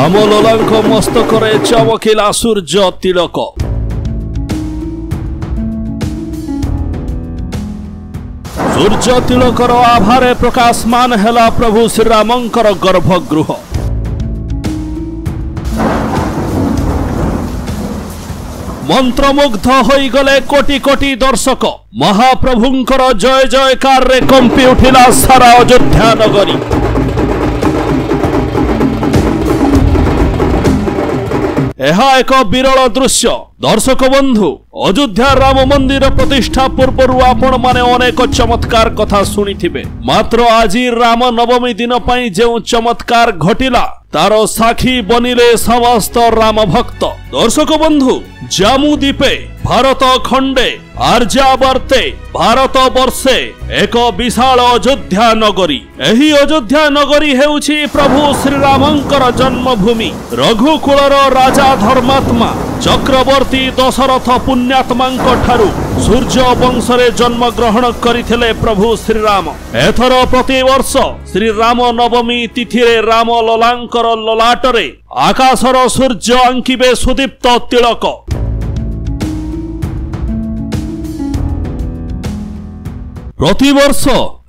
ରାମଲଲାଙ୍କ ମସ୍ତକରେ ଚମକିଲା ସୂର୍ଯ୍ୟ ତିଳକ। ସୂର୍ଯ୍ୟ ତିଳକର ଆଭାରେ ପ୍ରକାଶମାନ ହେଲା ପ୍ରଭୁ ଶ୍ରୀରାମଙ୍କର ଗର୍ଭଗୃହ। मंत्रमुग्ध होइगले कोटी कोटी दर्शक। महाप्रभुंकर जय जयकार रे कंपी उठिला सारा अयोध्या नगरी। यह एक विरल दृश्य। दर्शक बंधु, अयोध्या राम मंदिर प्रतिष्ठा पूर्व आपण माने अनेक चमत्कार कथा सुनिथिबे। मात्र आज राम नवमी दिन पई जो चमत्कार घटिला तार साक्षी बनिले समस्त राम भक्त। दर्शक बंधु, जामू दीपे भारत खंडे आर्यावर्ते भारत वर्षे एक विशाल अयोध्या नगरी। एही अयोध्या नगरी हेउछि प्रभु श्रीरामंकर जन्मभूमि। रघुकुलर राजा धर्मात्मा चक्रवर्ती दशरथ पुण्यात्मांक ठारू सूर्य वंशरे जन्म ग्रहण करिथिले प्रभु श्रीराम। एथर प्रतिवर्ष श्रीराम नवमी तिथि रे राम ललांकर ललाटरे आकाशर सूर्य अंकिबे सुदीप्त तिलक। प्रतिवर्ष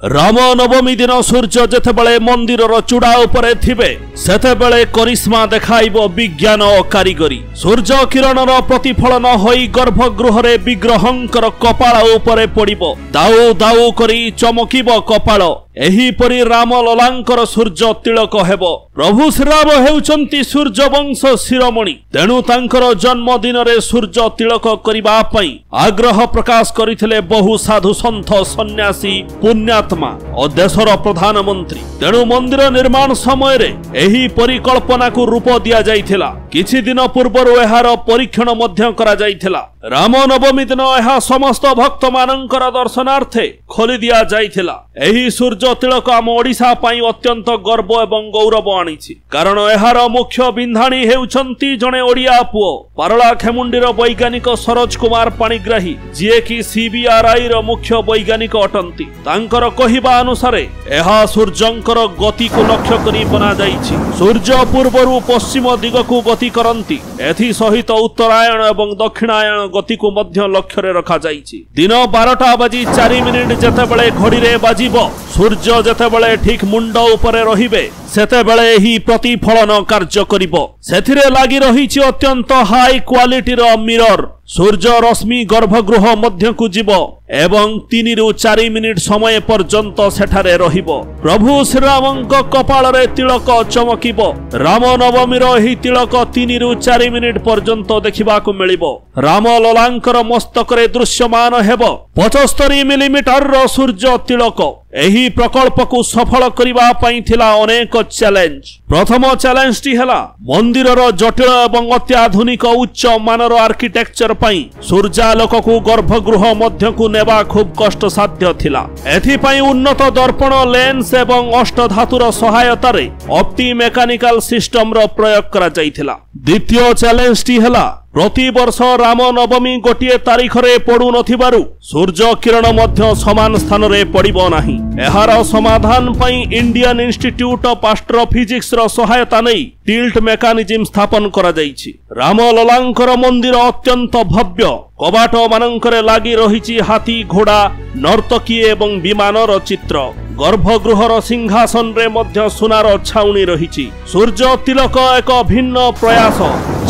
राम नवमी दिन सूर्य जेतेबेले मंदिरर चूड़ा उपरे थिबे सेतेबेले करिश्मा देखाइबो विज्ञान और कारीगरी। सूर्य किरणर प्रतिफलन होई गर्भगृह रे विग्रहंकर कपाळ उपरे पड़िबो। दाऊ दाऊ करी चमकिबो कपाळ। एही परी राम ललांकर सूर्य तिलक हेबो। प्रभु श्रीराम हेउचंती सूर्य वंश शिरोमणि। तेणु तांकर जन्मदिन रे सूर्य तिलक करिबा पई आग्रह प्रकाश करिथिले बहु साधु सन्थ सन्यासी पुण्यात्मा और देशर प्रधानमंत्री। तेणु मंदिर निर्माण समय रे एही परिकल्पना को रूप दिया जाइथिला। किछि दिन पूर्व एहार परीक्षण मध्य करा जाइथिला। राम नवमी दिन यह समस्त भक्त मानकर दर्शनार्थे खोली दिया जाइथिला। एही सूर्य तिलक आम ओडिशा पई अत्यंत गर्व एवं गौरव आनिछि। कारण एहार मुख्य बिंधाणी हेउछंती जणे ओडिया पुओ पारला खेमुंडीर वैज्ञानिक सरोज कुमार पाणिग्राही, जिए कि सीबीआरआई रो मुख्य वैज्ञानिक अटंती। तांकर कहिबा अनुसार एहा सूर्यंकर गति को लक्ष्य करी बना जाइछि। सूर्य पूर्वरु पश्चिम दिग को गति करंती। एथि सहित उत्तरायण एवं दक्षिणायन गति को मध्य लक्ष्य रे रखा जाइछि। दिन 12:04 जेतेबेले घड़ी रे बाजिबो, सूर्य जेतेबेले ठीक मुंड उपरे रहिबे सेतेबेले ही प्रतिफलन कार्य करिबो। सेथिरे लागि रहिछि अत्यंत हाई क्वालिटी रो मिरर। सूर्य रश्मि गर्भगृह मध्य को जीव एवं 3 ରୁ 4 मिनिट समय पर्यंत सेठारे रहिबो। प्रभु श्रीरामंक कपाळ रे तिलक चमकिबो। राम नवमीर एही तिलक 3 ରୁ 4 मिनिट पर्यंत देखिबाकू मिलिबो। राम ललांकर मस्तक रे दृश्यमान हेबो 75 मिलीमीटर रो सूर्य तिलक। एही प्रकल्प को सफल करिबा पई थिला अनेक चैलेंज। प्रथम चैलेंज टी हेला मंदिरर जटिल एवं अत्याधुनिक उच्च मानर आर्किटेक्चर पई सूर्यालोक को गर्भगृह मध्य को नेबा खूब कष्ट साध्य थिला। एथि पई उन्नत दर्पण लेंस एवं अष्टधातुर सहायता रे ऑप्टी मेकानिकल सिस्टम रो प्रयोग करा जाइथिला। द्वितीय चैलेंज टी हेला प्रति वर्ष राम नवमी गोटे तारीख रे पड़ू नथिबारु सूर्य किरण मध्य समान स्थान रे पड़िबो नाही। एहार समाधान पई इंडियन इंस्टीट्यूट ऑफ एस्ट्रोफिजिक्स रो सहायता नै टिल्ट मेकानिज्म स्थापन करा जाइछि। राम ललांकर मंदिर अत्यंत भव्य। कबाट मानंकरे लागि रहिछि हाथी, घोड़ा, नर्तकी एवं विमानर चित्र। गर्भगृहर सिंहासन रे मध्य सुनार छाउनी रहिछि। सूर्य तिलक एक भिन्न प्रयास।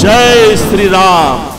जय श्री राम।